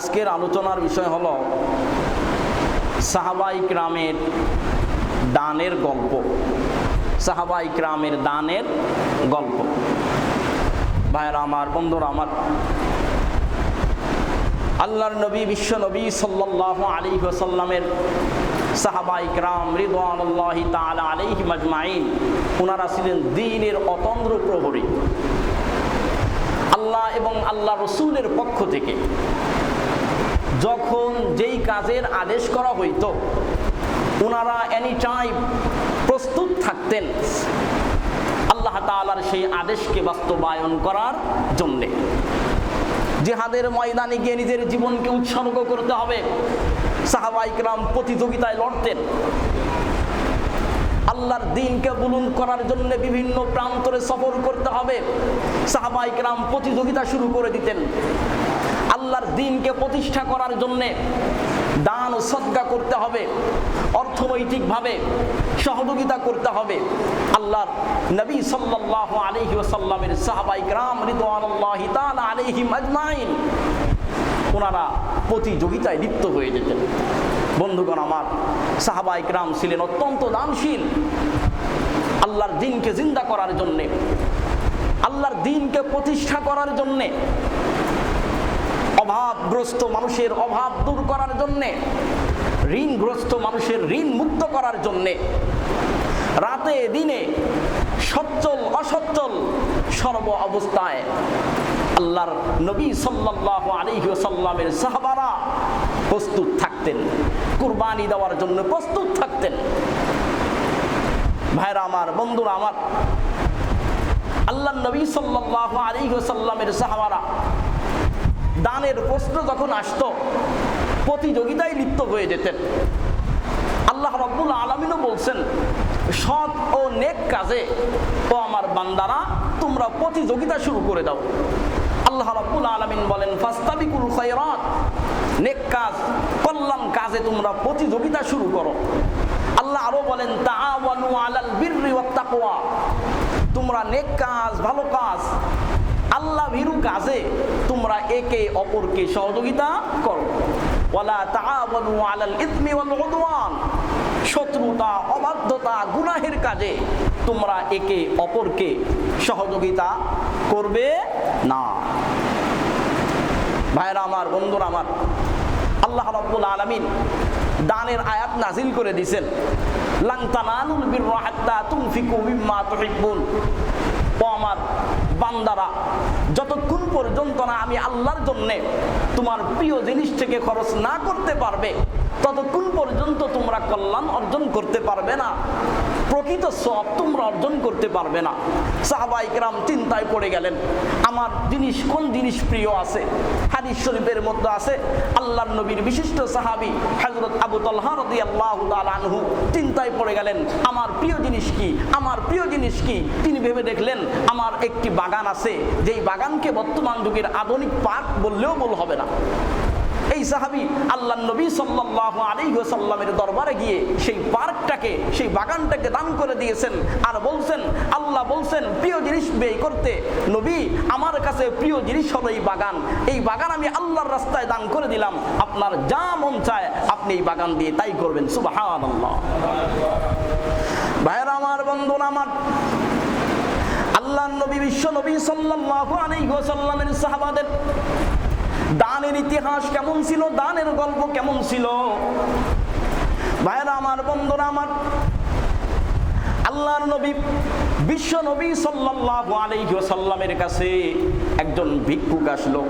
আজকের আলোচনার বিষয় হলো সাহাবায়ে কিরামের দানের গল্প। সাহাবায়ে কিরামের দানের গল্প। ভাইরা আমার, বন্ধুরা আমার, আল্লাহর নবী, বিশ্ব নবী সাল্লাল্লাহু আলাইহি ওয়াসাল্লামের সাহাবায়ে কিরাম রিদওয়ানুল্লাহি তাআলা আলাইহিম আজমাইন, ওনারা ছিলেন দ্বীনের অতন্দ্র প্রহরী। আল্লাহ এবং আল্লাহ রসুলের পক্ষ থেকে যখন যেই কাজের আদেশ করা হইতো, ওনারা এনি টাইম প্রস্তুত থাকতেন আল্লাহ তাআলার সেই আদেশকে বাস্তবায়ন করার জন্যে। জিহাদের ময়দানে গিয়ে নিজের জীবনকে উৎসর্গ করতে হবে, সাহাবায়ে কিরাম প্রতিযোগিতায় লড়তেন। আল্লাহর দ্বীনকে বুলন্দ করার জন্য বিভিন্ন প্রান্তরে সফর করতে হবে, সাহাবায়ে কিরাম প্রতিযোগিতা শুরু করে দিতেন। আল্লাহর দ্বীনকে প্রতিষ্ঠা করার জন্য দান ও সদকা করতে হবে, অর্থনৈতিকভাবে সহযোগিতা করতে হবে। আল্লাহর নবী সাল্লাল্লাহু আলাইহি ওয়াসাল্লামের সাহাবায়ে কিরাম রিদওয়ানুল্লাহি তাআলা আলাইহিম আজমাইন, ওনারা প্রতিযোগিতায় লিপ্ত হয়ে যেতেন। বন্ধুগণ আমার, সাহাবায়ে কিরাম ছিলেন অত্যন্ত দানশীল। আল্লাহর দ্বীনকে জিন্দা করার জন্যে, আল্লাহর দ্বীনকে প্রতিষ্ঠা করার জন্যে, অভাবগ্রস্ত মানুষের অভাব দূর করার জন্যে, ঋণগ্রস্ত মানুষের ঋণ মুক্ত করার জন্যে, রাতে দিনে সচ্ছল অসচ্ছল সর্ব অবস্থায় আল্লাহর নবী সাল্লাল্লাহু আলাইহি ওয়াসাল্লামের সাহাবারা প্রস্তুত থাকতেন, কুরবানি দেওয়ার জন্য প্রস্তুত থাকতেন। ভাইরা আমার, বন্ধুরা আমার, আল্লাহর নবী সাল্লাল্লাহু আলাইহি ওয়াসাল্লামের সাহাবারা দানের প্রশ্ন যখন আসতো, প্রতিযোগিতায় লিপ্ত হয়ে যেতেন। আল্লাহ রাব্বুল আলামিনও বলছেন, সৎ ও নেক কাজে ও আমার বান্দারা তোমরা প্রতিযোগিতা শুরু করে দাও। আল্লাহ রাব্বুল আলামিন বলেন, ফাস্তাবিকুল খায়রাত, নেক কাজ, কল্যাণ কাজে তোমরা প্রতিযোগিতা শুরু করো। আল্লাহ আরো বলেন, তাআওয়ানু আলাল বিররি ওয়াত তাকওয়া, তোমরা নেক কাজ, ভালো কাজ, আল্লাহ ভীরু কাজে তোমরা একে অপরকে সহযোগিতা করো। ওয়ালা তাআওয়ানু আলাল ইসমি ওয়াল উদওয়ান, শত্রুতা, অবাধ্যতা, গুনাহের কাজে তোমরা একে অপরকে সহযোগিতা করবে না। ভাইরা আমার, বন্ধুরা আমার, আল্লাহ রাব্বুল আলামিন দানের আয়াত নাজিল করে দিয়েছেন, লান তানালুল বিররা হাত্তা তুনফিকু মিম্মা তুহিব্বুন। ও আমার বান্দারা, যতক্ষণ পর্যন্ত না আমি আল্লাহর জন্য তোমার প্রিয় জিনিস থেকে খরচ না করতে পারবে, ততক্ষণ পর্যন্ত তোমরা কল্যাণ অর্জন করতে পারবে না, প্রকৃত সওয়াব তোমরা অর্জন করতে পারবে না। সাহাবায়ে কিরাম চিন্তায় পড়ে গেলেন, আমার জিনিস কোন জিনিস প্রিয় আছে। হাদিস শরীফের মধ্যে আছে, আল্লাহর নবীর বিশিষ্ট সাহাবী হযরত আবু তালহা রাদিয়াল্লাহু তাআলা আনহু চিন্তায় পড়ে গেলেন, আমার প্রিয় জিনিস কি, আমার প্রিয় জিনিস কি। তিনি ভেবে দেখলেন, আমার একটি বাগান আছে, যেই বাগানকে বর্তমান যুগের আধুনিক পার্ক বললেও ভুল হবে না। এই সাহাবী আল্লাহর নবী সাল্লাল্লাহু আলাইহি ওয়াসাল্লামের দরবারে গিয়ে সেই পার্কটাকে, সেই বাগানটাকে দান করে দিয়েছেন। আর বলছেন, আল্লাহ বলছেন প্রিয় জিনিস ব্যয় করতে, নবী আমার কাছে প্রিয় জিনিস হলো এই বাগান। এই বাগান আমি আল্লাহর রাস্তায় দান করে দিলাম, আপনার যা মন চায় আপনি এই বাগান দিয়ে তাই করবেন। সুবহানাল্লাহ। ভাইরা আমার, বন্ধুরা আমার, আল্লাহর নবী, বিশ্ব নবী সাল্লাল্লাহু আলাইহি ওয়াসাল্লামের সাহাবাদের দানের ইতিহাস কেমন ছিল, দানের গল্প কেমন ছিল। ভাইরা আমার, বন্ধুরা আমার, আল্লাহর নবী, বিশ্ব নবী সাল্লাল্লাহু আলাইহি ওয়াসাল্লামের কাছে একজন ভিক্ষুক আসলো।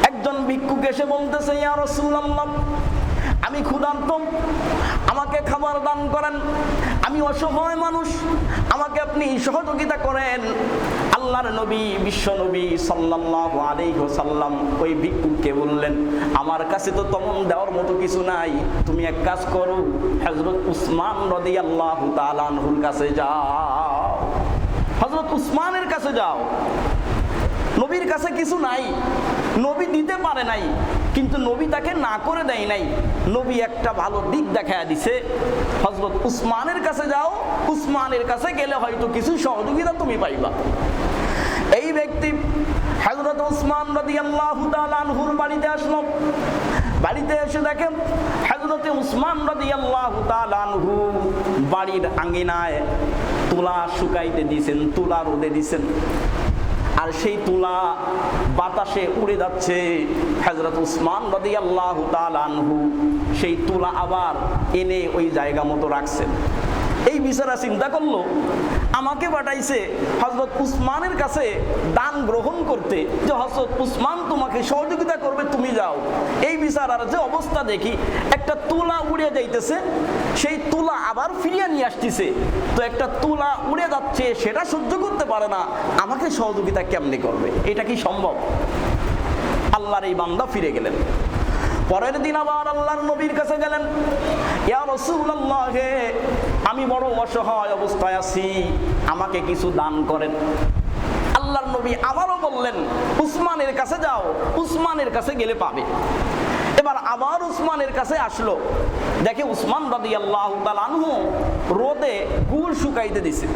একজন ভিক্ষুক এসে বলতেছে, ইয়া রাসূলুল্লাহ, আমি ক্ষুধার্ত, আমাকে খাবার দান করেন, আমি অসহায় মানুষ, আমাকে আপনি সহযোগিতা করেন। আল্লাহর নবী, বিশ্ব নবী সাল্লাল্লাহু আলাইহি ওয়াসাল্লাম ওই ভিক্ষুককে বললেন, আমার কাছে তো তেমন দেওয়ার মতো কিছু নাই, তুমি এক কাজ করো, হযরত উসমান রাদিয়াল্লাহু তাআলা আনহুর কাছে যাও, হযরত উসমানের কাছে যাও। নবীর কাছে কিছু নাই, নবী দিতে পারে নাই, কিন্তু নবী তাকে না করে দেয় নাই। নবী একটা ভালো দিক দেখায় দিছে, হযরত উসমানের কাছে যাও, উসমানের কাছে গেলে হয়তো কিছু সহযোগিতা তুমি পাইবা। এই ব্যক্তি হযরত উসমান রাদিয়াল্লাহু তাআলা আনহুর বাড়িতে আসলো। বাড়িতে এসে দেখেন হযরত উসমান রাদিয়াল্লাহু তাআলা আনহু বাড়ির আঙ্গিনায় তুলা শুকাইতে দিয়েছেন, তুলা রোদে দিয়েছেন, আর সেই তুলা বাতাসে উড়ে যাচ্ছে। হযরত উসমান রাদিয়াল্লাহু তাআলা আনহু সেই তুলা আবার এনে ওই জায়গা মতো রাখছেন। এই বিচারা চিন্তা করলো, আমাকে পাঠাইছে হযরত উসমানের কাছে দান গ্রহণ করতে, যে হযরত উসমান তোমাকে সহযোগিতা করবে, তুমি যাও। এই বিচারার যে অবস্থা দেখি, একটা তুলা উড়ে যাইতেছে, সেই তুলা আবার ফিরিয়ে নিয়ে আসতেছে। তো একটা তুলা উড়ে যাচ্ছে, সেটা সহ্য করতে পারে না, আমাকে সহযোগিতা কেমনে করবে? এটা কি সম্ভব? আল্লাহর এই বান্দা ফিরে গেলেন। পরের দিন আবার আল্লাহর নবীর কাছে গেলেন, ইয়া রাসূলুল্লাহ, আমি বড় অসহায় অবস্থায় আছি, আমাকে কিছু দান করেন। আল্লাহর নবী আবারও বললেন, উসমানের কাছে যাও, উসমানের কাছে গেলে পাবে। এবার আবার উসমানের কাছে আসলো, দেখে উসমান রাদিয়াল্লাহু তাআলা আনহু রোদে গুড় শুকাইতে দিছে,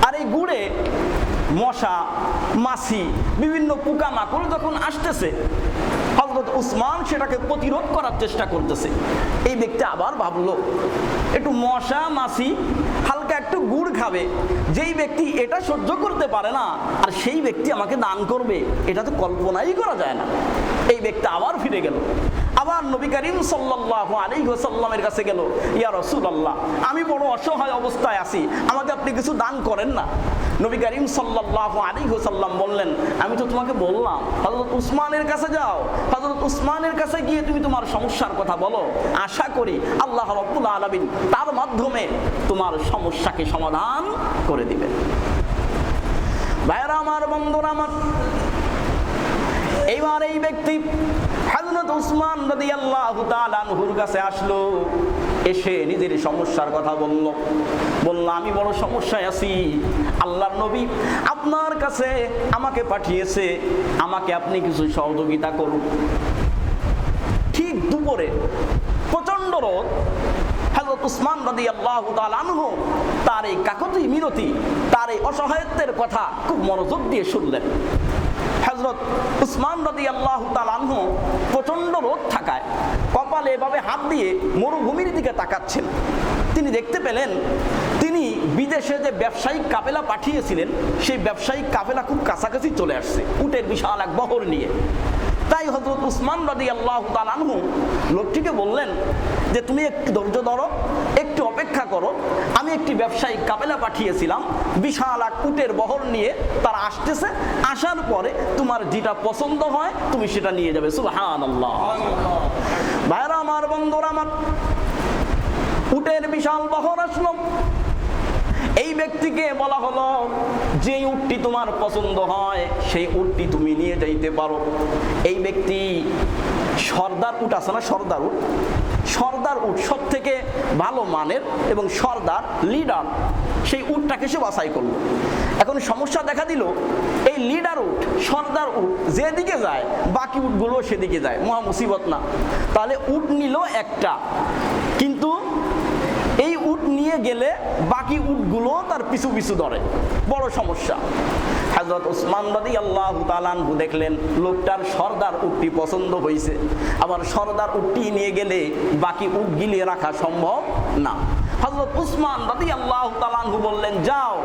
আর এই গুড়ে মশা মাছি বিভিন্ন পোকামাকড় যখন আসতেছে, হযরত উসমান সেটাকে প্রতিরোধ করার চেষ্টা করতেছে। এই ব্যক্তি আবার ভাবলো, একটু মশা মাছি হালকা একটু গুড় খাবে, যেই ব্যক্তি এটা সহ্য করতে পারে না আর সেই ব্যক্তি আমাকে দান করবে, এটা তো কল্পনাই করা যায় না। এই ব্যক্তি আবার ফিরে গেল, আবার নবী করিম সাল্লাল্লাহু আলাইহি ওয়াসাল্লামের কাছে গেল, ইয়া রাসূলুল্লাহ, আমি বড় অসহায় অবস্থায় আছি, আমাকে আপনি কিছু দান করেন না। নবী করিম সাল্লাল্লাহু আলাইহি ওয়াসাল্লাম বললেন, আমি তো তোমাকে বললাম হযরত উসমানের কাছে যাও, হযরত উসমানের কাছে গিয়ে তুমি তোমার সমস্যার কথা বলো, আশা করি আল্লাহ রাব্বুল আলামিন তার মাধ্যমে তোমার সমস্যাকে সমাধান করে দিবেন। ভাইরা আমার, বন্ধুরা আমার, এইবার এই ব্যক্তি হযরত উসমান রাদিয়াল্লাহু তাআলা আনহুর কাছে আসলো, এসে নিজের সমস্যার কথা বলল, আমি বড় সমস্যায় আছি, আল্লাহর নবী আপনার কাছে আমাকে পাঠিয়েছে, আমাকে আপনি কিছু সহযোগিতা করুন। ঠিক দুপুরে প্রচন্ড রোদ, হযরত উসমান রাদিয়াল্লাহু তাআলা আনহু তার এই কাকুতি মিনতি, তার এই অসহায়ত্বের কথা খুব মনোযোগ দিয়ে শুনলেন। হযরত উসমান রাদিয়াল্লাহু তাআলা আনহু প্রচন্ড রোদ থাকায় কপালে এভাবে হাত দিয়ে মরুভূমির দিকে তাকাচ্ছেন। তিনি দেখতে পেলেন, তিনি বিদেশে যে ব্যবসায়িক কাফেলা পাঠিয়েছিলেন, সেই ব্যবসায়িক কাফেলা খুব কাছাকাছি চলে আসছে উটের বিশাল এক বহর নিয়ে। তাই হযরত উসমান রাদিয়াল্লাহু তাআলা আনহু লোকটিকে বললেন যে, তুমি একটু ধৈর্য ধরো, একটু অপেক্ষা করো, আমি একটি ব্যবসায়িক কাফেলা পাঠিয়েছিলাম বিশাল এক উটের বহর নিয়ে, তারা আসতেছে, আসার পরে তোমার যেটা পছন্দ হয় তুমি সেটা নিয়ে যাবে। সুবহানাল্লাহ। ভাইরা আমার, বন্ধুরা আমার, উটের বিশাল বহর আসলো। এই ব্যক্তিকে বলা হলো, যে উটটি তোমার পছন্দ হয় সেই উটটি তুমি নিয়ে যাইতে পারো। এই ব্যক্তি সর্দার উট আছে না, সর্দার উট, সর্দার উট সব থেকে ভালো মানের এবং সর্দার লিডার, সেই উটটাকে সে বাছাই করলো। এখন সমস্যা দেখা দিল, এই লিডার উট, সর্দার উট যেদিকে যায় বাকি উটগুলো সেদিকে যায়, মহা মুসিবত না? তাহলে উট নিল একটা, কিন্তু এই উট নিয়ে গেলে বাকি উটগুলো তার পিছু পিছু ধরে, বড় সমস্যা। হযরত উসমান রাদিয়াল্লাহু তাআলা আনহু দেখলেন লোকটার সর্দার উটটি পছন্দ হয়েছে, আবার সর্দার উটটি নিয়ে গেলে বাকি উট গিলিয়ে রাখা সম্ভব না। হযরত উসমান রাদিয়াল্লাহু তাআলা আনহু বললেন, যাও,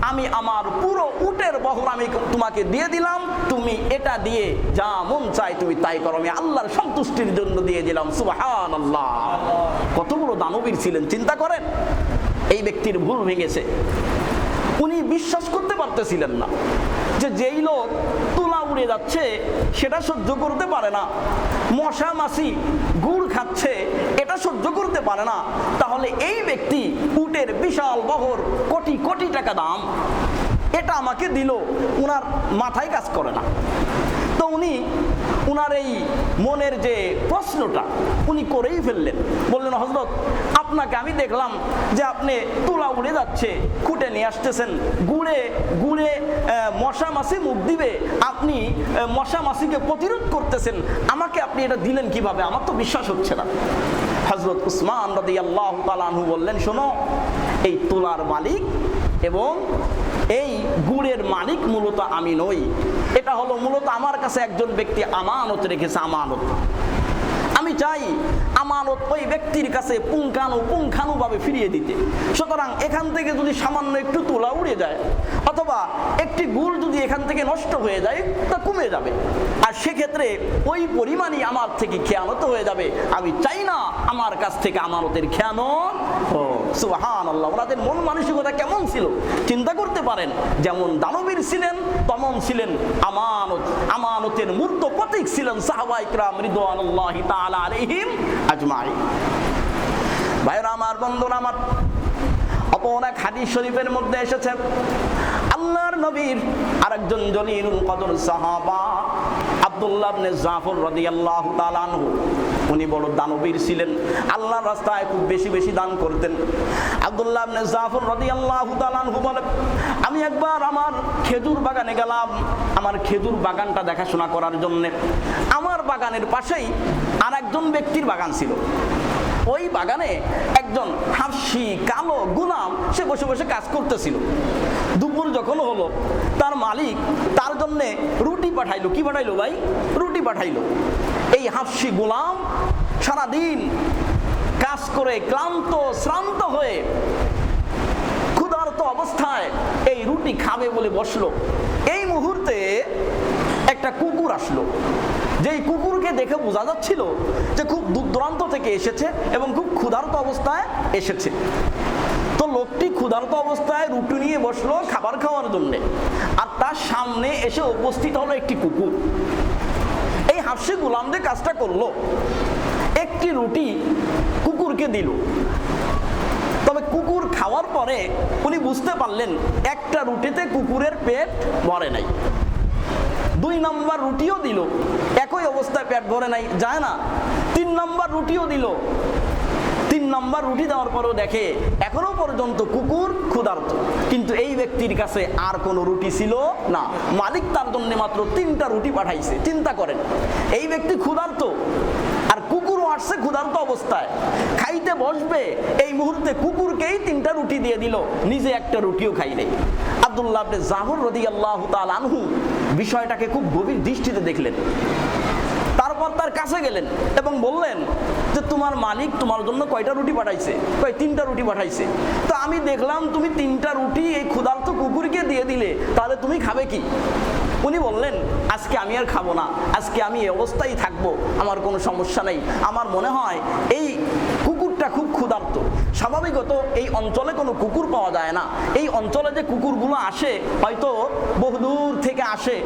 আমি আমার পুরো উটের বহর আমি তোমাকে দিয়ে দিলাম, তুমি এটা দিয়ে যা মন চাই তুমি তাই করো, আমি আল্লাহর সন্তুষ্টির জন্য দিয়ে দিলাম। সুবহানাল্লাহ। কত বড় দানবীর ছিলেন চিন্তা করেন। এই ব্যক্তির ভুল ভেঙেছে, উনি বিশ্বাস করতে পারতেছিলেন না যে যেই লোক তুলা উড়ে যাচ্ছে সেটা সহ্য করতে পারে না, মশা মাছি গুড় খাচ্ছে এটা সহ্য করতে পারে না, তাহলে এই ব্যক্তি উটের বিশাল বহর, কোটি কোটি টাকা দাম, এটা আমাকে দিল, উনার মাথায় কাজ করে না। তো উনি উনার এই মনের যে প্রশ্নটা উনি করেই ফেললেন, বললেন, হযরত আপনাকে আমি দেখলাম যে আপনি তুলা উড়ে যাচ্ছে খুঁটে নিয়ে আসতেছেন, গুড়ে গুড়ে মশা মাছি মুখ দিবে, আপনি মশা মাছিকে প্রতিরোধ করতেছেন, আমাকে আপনি এটা দিলেন কিভাবে? আমার তো বিশ্বাস হচ্ছে না। হযরত উসমান রাদিয়াল্লাহু তাআলা আনহু বললেন, শোনো, এই তুলার মালিক এবং এই গুড়ের মালিক মূলত আমি নই, এটা হলো মূলত আমার কাছে একজন ব্যক্তি আমানত রেখেছে, আমানত। আমি চাই আমানত ওই ব্যক্তির কাছে পুঙ্খানুভাবে ফিরিয়ে দিতে। সুতরাং এখান থেকে যদি সামান্য একটু তুলা উড়ে যায় অথবা একটি গুড় যদি এখান থেকে নষ্ট হয়ে যায় তা কমে যাবে, আর সেক্ষেত্রে ওই পরিমাণই আমার থেকে খেয়ানত হয়ে যাবে। আমি চাই না আমার কাছ থেকে আমানতের খেয়ানত। সুবহানাল্লাহ, ওনাদের মন মানসিকতা কেমন ছিল চিন্তা করতে পারেন। যেমন দানবীর ছিলেন তেমন ছিলেন আমানত, আমানতের মূর্ত প্রতীক ছিলেন সাহাবায়ে কিরাম রিদওয়ানুল্লাহি তাআলা আলাইহিম আজমাইন। ভাইরা আমার, বন্ধুরা আমার, অপর এক হাদিস শরীফের মধ্যে এসেছে আল্লাহর নবীর আরেকজন জলিলুল কদর সাহাবা আব্দুল্লাহ ইবনে জাফর রাদিয়াল্লাহু তাআলা আনহু, উনি বড় দানবীর ছিলেন, আল্লাহর রাস্তায় খুব বেশি বেশি দান করতেন। আব্দুল্লাহ ইবনে জাফর রাদিয়াল্লাহু তাআলা আনহু বলেন, আমি একবার আমার খেজুর বাগানে গেলাম আমার খেজুর বাগানটা দেখাশোনা করার জন্য। আমার বাগানের পাশেই আরেকজন ব্যক্তির বাগান ছিল। ওই বাগানে একজন হাবশী কালো গোলাম সে বসে বসে কাজ করতেছিল। দুপুর যখন হলো তার মালিক তার জন্য রুটি পাঠাইলো। কি পাঠাইলো ভাই? রুটি পাঠাইলো। এই হাবশী গোলাম সারাদিন কাজ করে ক্লান্ত শ্রান্ত হয়ে ক্ষুধার্ত অবস্থায় এই রুটি খাবে বলে বসলো। এই মুহূর্তে একটা কুকুর আসলো, যেই কুকুরকে দেখে বোঝা যাচ্ছিল যে খুব দূর দূরান্ত থেকে এসেছে এবং খুব ক্ষুধার্ত অবস্থায় এসেছে। তো লোকটি ক্ষুধার্ত অবস্থায় রুটি নিয়ে বসলো খাবার খাওয়ার জন্য, আর তার সামনে এসে উপস্থিত হলো একটি কুকুর। এই হাবশী গোলাম যে কাজটা করলো, একটি রুটি কুকুরকে দিল। তবে কুকুর খাওয়ার পরে উনি বুঝতে পারলেন একটা রুটিতে কুকুরের পেট ভরে নাই। 2 নম্বর রুটিও দিল, একই অবস্থায় পেট ভরে নাই, যায় না। 3 নম্বর রুটিও দিল। 3 নম্বর রুটি দেওয়ার পরেও দেখে এখনো পর্যন্ত কুকুর ক্ষুধার্ত, কিন্তু এই ব্যক্তির কাছে আর কোনো রুটি ছিল না। মালিক তার জন্য মাত্র 3টা রুটি পাঠাইছে। চিন্তা করেন, এই ব্যক্তি ক্ষুধার্ত আর কুকুরও আসছে ক্ষুধার্ত অবস্থায়, খাইতে বসবে এই মুহূর্তে কুকুরকেই 3টা রুটি দিয়ে দিল, নিজে একটা রুটিও খাই নেই। আব্দুল্লাহ ইবনে জাফর রাদিয়াল্লাহু তাআলা আনহু বিষয়টাকে খুব গভীর দৃষ্টিতে দেখলেন। তারপর তার কাছে গেলেন এবং বললেন যে তোমার মালিক তোমার জন্য কয়টা রুটি পাঠাইছে? কয় 3টা রুটি পাঠাইছে। তো আমি দেখলাম তুমি 3টা রুটি এই ক্ষুধার্ত কুকুরকে দিয়ে দিলে, তাহলে তুমি খাবে কি? উনি বললেন আজকে আমি আর খাবো না, আজকে আমি এই অবস্থায় থাকবো, আমার কোনো সমস্যা নেই। আমার মনে হয় এই কুকুরটা খুব ক্ষুধার্ত। স্বাভাবিকত এই অঞ্চলে কোনো কুকুর পাওয়া যায় না। এই অঞ্চলে যে কুকুরগুলো আসে হয়তো বহুদূর থেকে আসে,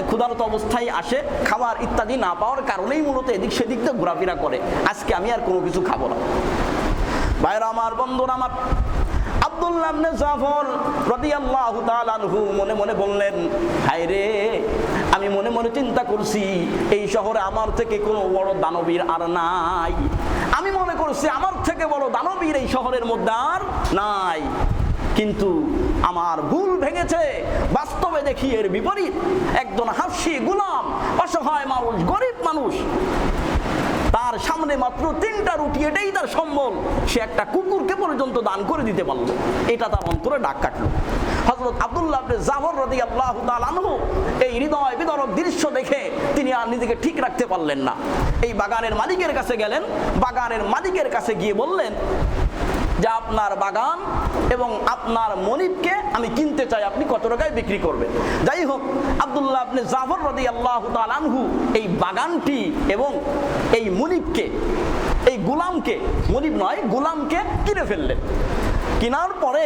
ক্ষুধার্ত অবস্থায় আসে, খাবার ইত্যাদি না পাওয়ার কারণেই মূলত এদিক সেদিক দিয়ে ঘোরাফেরা করে। আজকে আমি আর কোনো কিছু খাবো না। ভাইরা আমার, বন্ধুরা আমার, আব্দুল্লাহ ইবনে জাফর রাদিয়াল্লাহু তাআলা আনহু মনে মনে বললেন, হায় রে, আমি মনে মনে চিন্তা করছি এই শহরে আমার থেকে কোনো বড় দানবীর আর নাই। আমি মনে করছি আমার থেকে বড় দানবীর এই শহরের মধ্যে আর নাই, কিন্তু আমার ভুল ভেঙেছে। বাস্তবে দেখি এর বিপরীত। একজন হাবশী গোলাম, অসহায় মানুষ, গরিব মানুষ, তার সামনে মাত্র 3টা রুটি, এটাই তার সম্বল, সে একটা কুকুরকে পর্যন্ত দান করে দিতে পারলো। এটা তার অন্তরে দাগ কাটলো। হযরত আব্দুল্লাহ ইবনে জাফর রাদিয়াল্লাহু তাআলা আনহু এই হৃদয় বিদারক দৃশ্য দেখে তিনি আর নিজেকে ঠিক রাখতে পারলেন না। এই বাগানের মালিকের কাছে গেলেন। বাগানের মালিকের কাছে গিয়ে বললেন যে আপনার বাগান এবং আপনার মনিবকে আমি কিনতে চাই, আপনি কত টাকায় বিক্রি করবেন? যাই হোক, আব্দুল্লাহ ইবনে জাফর রাদিয়াল্লাহু তাআলা আনহু এই বাগানটি এবং এই মনিবকে, এই গোলামকে, মনিব নয় গোলামকে কিনে ফেললেন। কেনার পরে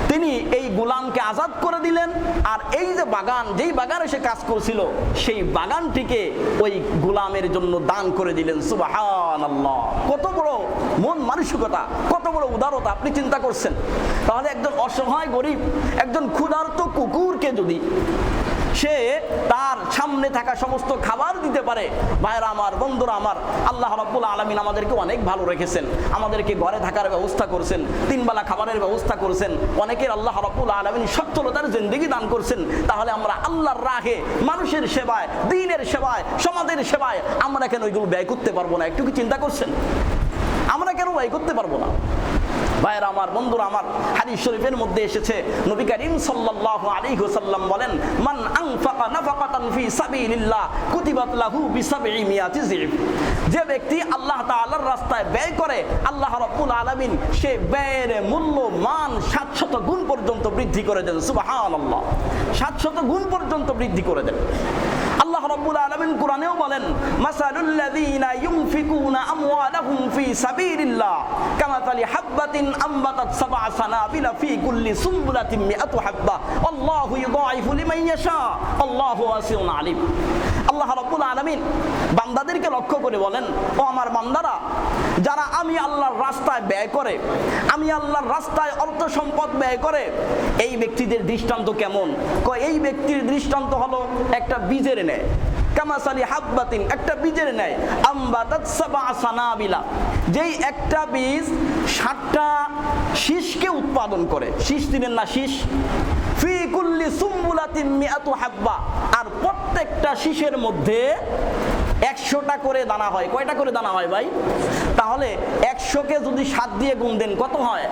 তিনি এই গোলামকে আজাদ করে দিলেন, আর এই যে বাগান, যেই বাগানে সে কাজ করছিল সেই বাগানটিকে ওই গোলামের জন্য দান করে দিলেন। সুবহানাল্লাহ, কত বড় মন মানসিকতা, কত বড় উদারতা আপনি চিন্তা করছেন। তাহলে একজন অসহায় গরিব, একজন ক্ষুধার্ত কুকুরকে যদি সে তার সামনে থাকা সমস্ত খাবার দিতে পারে, ভাইরা আমার, বন্ধুরা আমার, আল্লাহ রাব্বুল আলামিন আমাদেরকে অনেক ভালো রেখেছেন। আমাদেরকে ঘরে থাকার ব্যবস্থা করছেন, 3 বেলা খাবারের ব্যবস্থা করছেন, অনেকের আল্লাহ রাব্বুল আলামিন সচ্ছলতার জিন্দেগি দান করছেন। তাহলে আমরা আল্লাহর রাহে, মানুষের সেবায়, দ্বীনের সেবায়, সমাজের সেবায় আমরা কেন ওইগুলো ব্যয় করতে পারবো না? একটু কি চিন্তা করছেন? আমরা কেন ব্যয় করতে পারবো না? ভাইরা আমার, বন্ধুরা আমার, হাদিস শরীফের মধ্যে এসেছে নবী করিম সাল্লাল্লাহু আলাইহি ওয়াসাল্লাম বলেন, মান আনফাকা নাফাকাতান ফি সাবিলিল্লাহ কুতিবাত লাহু বিসাবঈ মিয়াতি যিফ। যে ব্যক্তি আল্লাহ তাআলার রাস্তায় ব্যয় করে, আল্লাহ রাব্বুল আলামিন সে ব্যয়ের মূল্য মান 700 গুণ পর্যন্ত বৃদ্ধি করে দেন। সুবহানাল্লাহ, 700 গুণ পর্যন্ত বৃদ্ধি করে দেন। আল্লাহ রাব্বুল আলামিন কোরআনেও বলেন, মাসালুল লাযীনা ইউনফিকুনা আমওয়ালাহুম ফি সাবিলিল্লাহ কামাসালি হাববাতিন আমবাতাত সাবআ সানাবিলা ফি কুল্লি সুমবুলাতিন মিআতু হাব্বা আল্লাহু ইউযাইফু লিমান ইয়াশা আল্লাহু ওয়াসিউন আলিম। আল্লাহ রাব্বুল আলামিন বান্দাদেরকে লক্ষ্য করে বলেন, ও আমার বান্দারা, যারা আমি আল্লাহর রাস্তায় ব্যয় করে, আমি আল্লাহর রাস্তায় অর্থ সম্পদ ব্যয় করে, এই ব্যক্তিদের দৃষ্টান্ত কেমন? এই ব্যক্তির দৃষ্টান্ত হলো একটা বীজের ন্যায়। কামাসালি হাববাতিন, একটা বীজের ন্যায়। আমবাতাত সাবআ সানাবিলা, যেই একটা বীজ 7টা শীষকে উৎপাদন করে। শীষ দিলেন না, শীষ। ফি কুল্লি সুমবুলাতিন মিআতু হাব্বা, আর প্রত্যেকটা শীষের মধ্যে 100টা করে দানা হয়। কয়টা করে দানা হয় ভাই? তাহলে 100কে যদি 7 দিয়ে গুণ দেন কত হয়?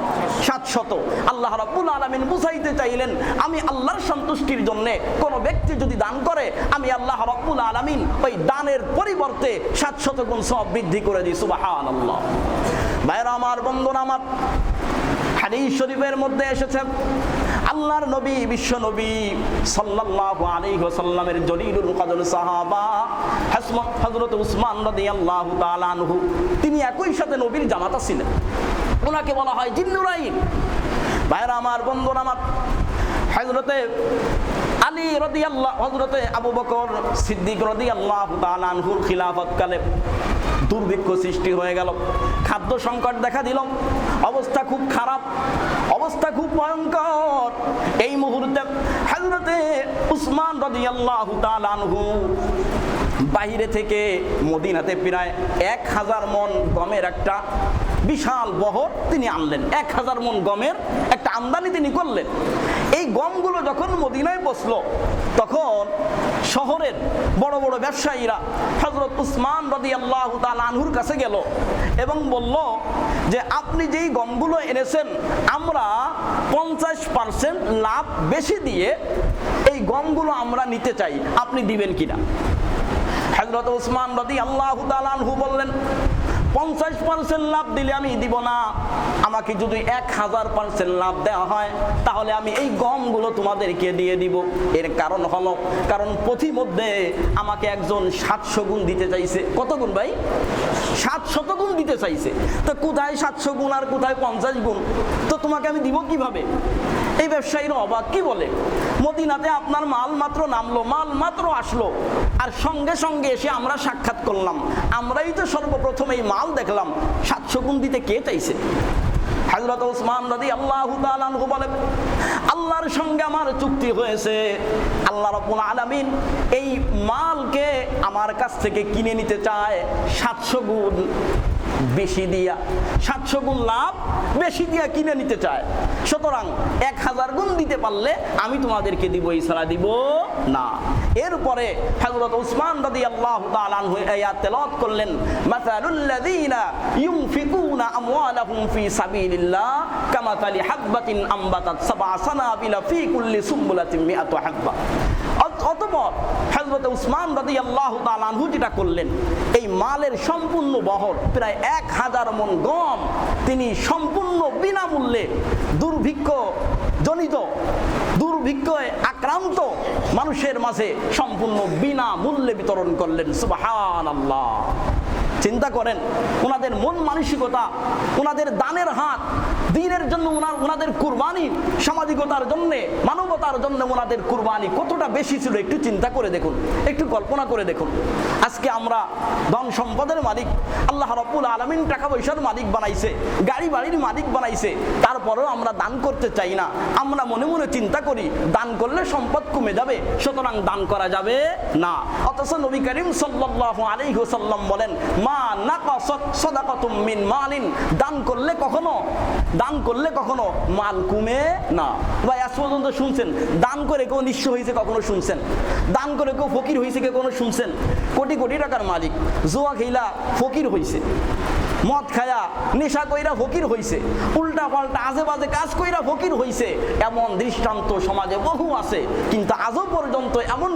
700। আল্লাহ রাব্বুল আলামিন বুঝাইতে চাইলেন, আমি আল্লাহর সন্তুষ্টির জন্য কোন ব্যক্তি যদি দান করে, আমি আল্লাহ রাব্বুল আলামিন ওই দানের পরিবর্তে 700 গুণ সওয়াব বৃদ্ধি করে দিই। সুবহানাল্লাহ। ভাইরা আমার, বন্ধুরা আমার, হাদিস শরীফের মধ্যে এসেছে আল্লাহর নবী, বিশ্ব নবী সাল্লাল্লাহু আলাইহি ওয়াসাল্লামের জলিলুল কদর সাহাবা হযরত উসমান রাদিয়াল্লাহু তাআলা আনহু, তিনি একই সাথে নবীর জামাতা ছিলেন। ওনাকে বলা হয় জিন্নুরাইন। ভাইরা আমার, বন্ধুরা আমার, হযরতে আলী রাদিয়াল্লাহু, হযরতে আবু বকর সিদ্দিক রাদিয়াল্লাহু তাআলা আনহুর খিলাফতকালে দুর্ভিক্ষ সৃষ্টি হয়ে গেল, খাদ্য সংকট দেখা দিল, অবস্থা খুব খারাপ, অবস্থা খুব ভয়ঙ্কর। এই মুহূর্তে হযরতে উসমান রাদিয়াল্লাহু তাআলা আনহু বাইরে থেকে মদিনাতে প্রায় 1000 মণ গমের একটা বিশাল বহর তিনি আনলেন। 1000 মণ গমের একটা আমদানি তিনি করলেন। এই গমগুলো যখন মদিনায় পৌঁছলো, তখন শহরের বড় বড় ব্যবসায়ীরা হযরত উসমান রাদিয়াল্লাহু তাআলা আনহুর কাছে গেল এবং বলল যে, আপনি যেই গমগুলো এনেছেন, আমরা 50% লাভ বেশি দিয়ে এই গমগুলো আমরা নিতে চাই, আপনি দিবেন কিনা? হযরত উসমান রাদিয়াল্লাহু তাআলা আনহু বললেন, 50% লাভ দিলে আমি দিব না, আমাকে যদি 1000% লাভ দেওয়া হয় তাহলে আমি এই গমগুলো তোমাদেরকে দিয়ে দিব। এর কারণ হলো, কারণ প্রতিমধ্যে আমাকে একজন 700 গুণ দিতে চাইছে। কত গুণ ভাই? 700 গুণ দিতে চাইছে। তো কোথায় 700 গুণ আর কোথায় 50 গুণ? তো তোমাকে আমি দিব কিভাবে? এই ব্যবসায়ীরা অবাক, কি বলে, মদিনাতে আপনার মাল মাত্র নামলো, মাল মাত্র আসলো, আর সঙ্গে সঙ্গে এসে আমরা সাক্ষাৎ করলাম, আমরাই তো সর্বপ্রথম এই মাল দেখলাম, 700 গুণ দিতে কে চাইছে? হযরত উসমান রাদিয়াল্লাহু তাআলা আনহু বলেন, আল্লাহর সঙ্গে আমার চুক্তি হয়েছে, আল্লাহ রাব্বুল আলামিন এই মালকে আমার কাছ থেকে কিনে নিতে চায় 700 গুণ বেশি দিয়া, 700 গুণ লাভ বেশি দিয়া কিনে নিতে চায়। সুতরাং 1000 গুণ দিতে পারলে আমি তোমাদেরকে দিব, এছাড়া দিব না। এরপরে হযরত উসমান রাদিয়াল্লাহু তাআলা আনহু আয়াত তেলাওয়াত করলেন, মাসালুল লাযীনা ইউনফিকুনা আমওয়ালাহুম ফি সাবিলিল্লাহ কামাসালি হাববাতিন আমবাতাত সাবআ সানাবিলা ফি কুল্লি সুমবুলাতিন মিআতু হাব্বা। অতঃপর হযরত উসমান রাদিয়াল্লাহু তাআলা আনহু যেটা করলেন, এই মালের সম্পূর্ণ বহর প্রায় 1000 মণ গম তিনি সম্পূর্ণ বিনামূল্যে দুর্ভিক্ষে আক্রান্ত মানুষের মাঝে সম্পূর্ণ বিনামূল্যে বিতরণ করলেন। সুবহানাল্লাহ। চিন্তা করেন ওনাদের মন মানসিকতা, ওনাদের দানের হাত, দ্বীনের জন্য ওনাদের কুরবানি, সামাজিকতার জন্য, মানবতার জন্য ওনাদের কুরবানি কতটা বেশি ছিল একটু চিন্তা করে দেখুন, একটু কল্পনা করে দেখুন। আজকে আমরা ধন সম্পদের মালিক, আল্লাহ রাব্বুল আলামিন টাকা পয়সার মালিক বানাইছে, গাড়ি বাড়ির মালিক বানাইছে, তারপরেও আমরা দান করতে চাই না। আমরা মনে মনে চিন্তা করি দান করলে সম্পদ কমে যাবে, সুতরাং দান করা যাবে না। অথচ নবী করিম সাল্লাল্লাহু আলাইহি ওয়াসাল্লাম বলেন, মা নাকাসাত সাদাকাতুম মিন মালিন, দান করলে কখনো মাল কমে না। ভাই আজ পর্যন্ত শুনছেন দান করে কেউ নিঃস্ব হয়েছে? কখনো শুনছেন? দান করে কেউ ফকির হয়েছে? কে কোনো শুনছেন? কোটি কোটি টাকার মালিক জুয়া খেলা ফকির হয়েছে, মদ খায়া নেশা কইরা ফকির হইছে, উল্টা পাল্টা আজে বাজে কাজ কইরা ফকির হইছে, এমন দৃষ্টান্ত সমাজে বহু আছে। কিন্তু আজও পর্যন্ত এমন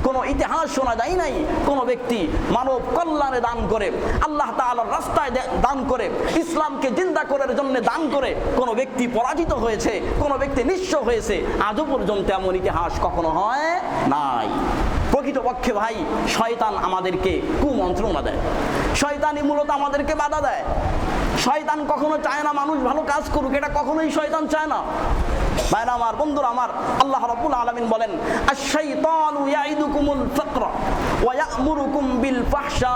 কোন ইতিহাস শোনা যায় নাই কোন ব্যক্তি মানব কল্যাণে দান করে, আল্লাহ তাআলার রাস্তায় দান করে, ইসলামকে জিন্দা করার জন্য দান করে কোন ব্যক্তি পরাজিত হয়েছে, কোন ব্যক্তি নিঃস্ব হয়েছে। আজও পর্যন্ত এমন ইতিহাস কখনো হয় নাই। প্রকৃতপক্ষে ভাই, শয়তান আমাদেরকে কুমন্ত্রণা দেয়, শয়তানই মূলত আমাদেরকে বাধা দেয়। শয়তান কখনো চায় না মানুষ ভালো কাজ করুক, এটা কখনোই শয়তান চায় না। ভাইরা আমার, বন্ধুরা আমার, আল্লাহ রাব্বুল আলামিন বলেন, আশ-শাইতানু ইয়াইদুকুমুল ফাকর ওয়া ইয়া'মুরুকুম বিল ফাহশা।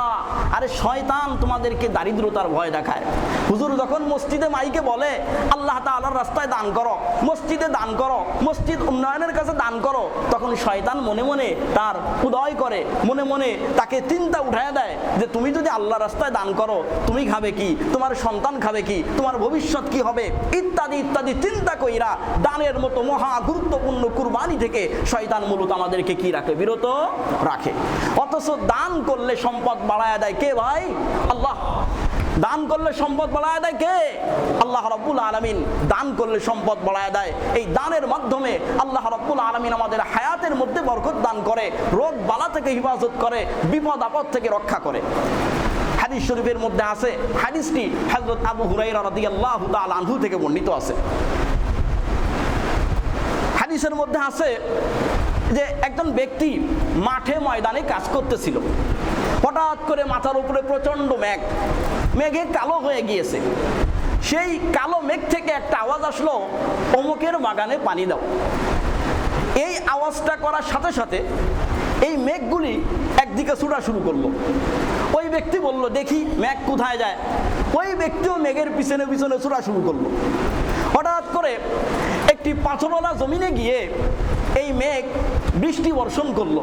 আরে শয়তান তোমাদেরকে দারিদ্রতার ভয় দেখায়। হুজুর যখন মসজিদে মাইকে বলে আল্লাহ তাআলার রাস্তায় দান করো, মসজিদে দান করো, মসজিদ উন্নয়নের কাছে দান করো, তখন শয়তান মনে মনে তার উদয় করে, মনে মনে তাকে চিন্তা উঠায় দেয় যে তুমি যদি আল্লাহর রাস্তায় দান করো, তুমি খাবে কি, তোমার সন্তান খাবে কি, তোমার ভবিষ্যৎ কি হবে, ইত্যাদি ইত্যাদি চিন্তা কইরা দানের মতো মহা গুরুত্বপূর্ণ কুরবানি থেকে শয়তান মূলত আমাদেরকে কি রাখে, বিরত রাখে। অথচ দান করলে সম্পদ বাড়ায় দেয় কে ভাই? আল্লাহ। দান করলে সম্পদ বাড়ায় দেয় কে? আল্লাহ রাব্বুল আলামিন দান করলে সম্পদ বাড়ায় দেয়। এই দানের মাধ্যমে আল্লাহ রাব্বুল আলামিন আমাদের হায়াতের মধ্যে বরকত দান করে, রোগ বালা থেকে হিফাজত করে, বিপদ আপদ থেকে রক্ষা করে। হাদিস শরীফের মধ্যে আছে, হাদিসটি হযরত আবু হুরায়রা রাদিয়াল্লাহু তাআলা আনহু থেকে বর্ণিত আছে। হাদিসের মধ্যে আছে যে একজন ব্যক্তি মাঠে ময়দানে কাজ করতেছিল, হঠাৎ করে মাথার উপরে প্রচন্ড মেঘ, মেঘে কালো হয়ে গিয়েছে। সেই কালো মেঘ থেকে একটা আওয়াজ আসলো, অমুকের বাগানে পানি দাও। এই আওয়াজটা করার সাথে সাথে এই মেঘগুলি একদিকে ছুটা শুরু করলো। ওই ব্যক্তি বলল, দেখি মেঘ কোথায় যায়। ওই ব্যক্তিও মেঘের পিছনে পিছনে ছুটা শুরু করলো। হঠাৎ করে একটি পাথরওয়ালা জমিনে গিয়ে এই মেঘ বৃষ্টি বর্ষণ করলো,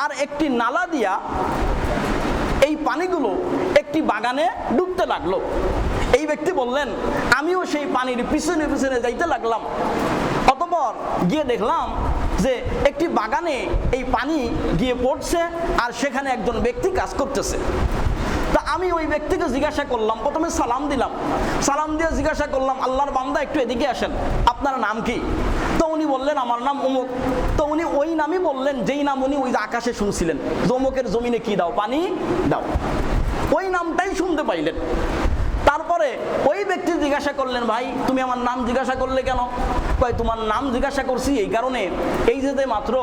আর একটি নালা দিয়া এই পানিগুলো একটি বাগানে ডুবতে লাগলো। এই ব্যক্তি বললেন, আমিও সেই পানির পিছনে পিছনে যাইতে লাগলাম। অতঃপর গিয়ে দেখলাম যে একটি বাগানে এই পানি গিয়ে পড়ছে, আর সেখানে একজন ব্যক্তি কাজ করতেছে। তা আমি ওই ব্যক্তিকে জিজ্ঞাসা করলাম, প্রথমে সালাম দিলাম, সালাম দিয়ে জিজ্ঞাসা করলাম, আল্লাহর বান্দা একটু এদিকে আসেন, আপনার নাম কি? তো উনি বললেন, আমার নাম অমুক। তো উনি ওই নামই বললেন যেই নাম উনি ওই আকাশে শুনছিলেন, যে অমুকের জমিনে কি দাও, পানি দাও। ওই নামটাই শুনতে পাইলেন। তারপরে ওই ব্যক্তি জিজ্ঞাসা করলেন, ভাই তুমি আমার নাম জিজ্ঞাসা করলে কেন? কয়, তোমার নাম জিজ্ঞাসা করছি এই কারণে, এই যে মাত্র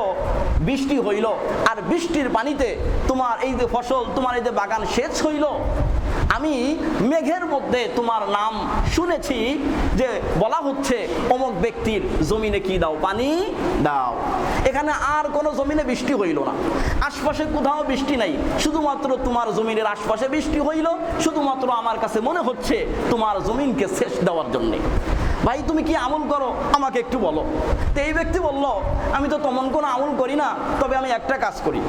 বৃষ্টি হইল, আর বৃষ্টির পানিতে তোমার এই যে ফসল, তোমার এই যে বাগান সেচ হইল, আমি মেঘের মধ্যে তোমার নাম শুনেছি যে বলা হচ্ছে অমুক ব্যক্তির জমিনে কি দাও, পানি দাও। এখানে আর কোনো জমিনে বৃষ্টি হইল না, আশপাশে কোথাও বৃষ্টি নাই, শুধুমাত্র তোমার জমিনের আশপাশে বৃষ্টি হইল, শুধুমাত্র আমার কাছে মনে হচ্ছে তোমার জমিনকে সেচ দেওয়ার জন্য। ভাই তুমি কি আমল করো, আমাকে একটু বলো। তো এই ব্যক্তি বলল, আমি তো তেমন কোনো আমল করি না, তবে আমি একটা কাজ করি,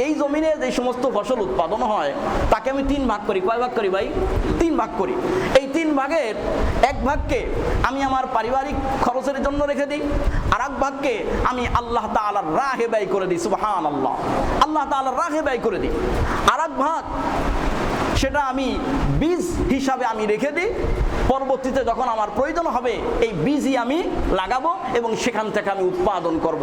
এই জমিনে যে সমস্ত ফসল উৎপাদন হয় তাকে আমি 3 ভাগ করি। কয় ভাগ করি ভাই? 3 ভাগ করি। এই 3 ভাগের 1 ভাগকে আমি আমার পারিবারিক খরচের জন্য রেখে দিই, আর 1 ভাগকে আমি আল্লাহ তাআলার রাহে ব্যয় করে দিই। সুবহানাল্লাহ, আল্লাহ তাআলার রাহে ব্যয় করে দিই। আর 1 ভাগ সেটা আমি বীজ হিসাবে আমি রেখে দিই, পরবর্তীতে যখন আমার প্রয়োজন হবে এই বীজই আমি লাগাবো এবং সেখান থেকে আমি উৎপাদন করব।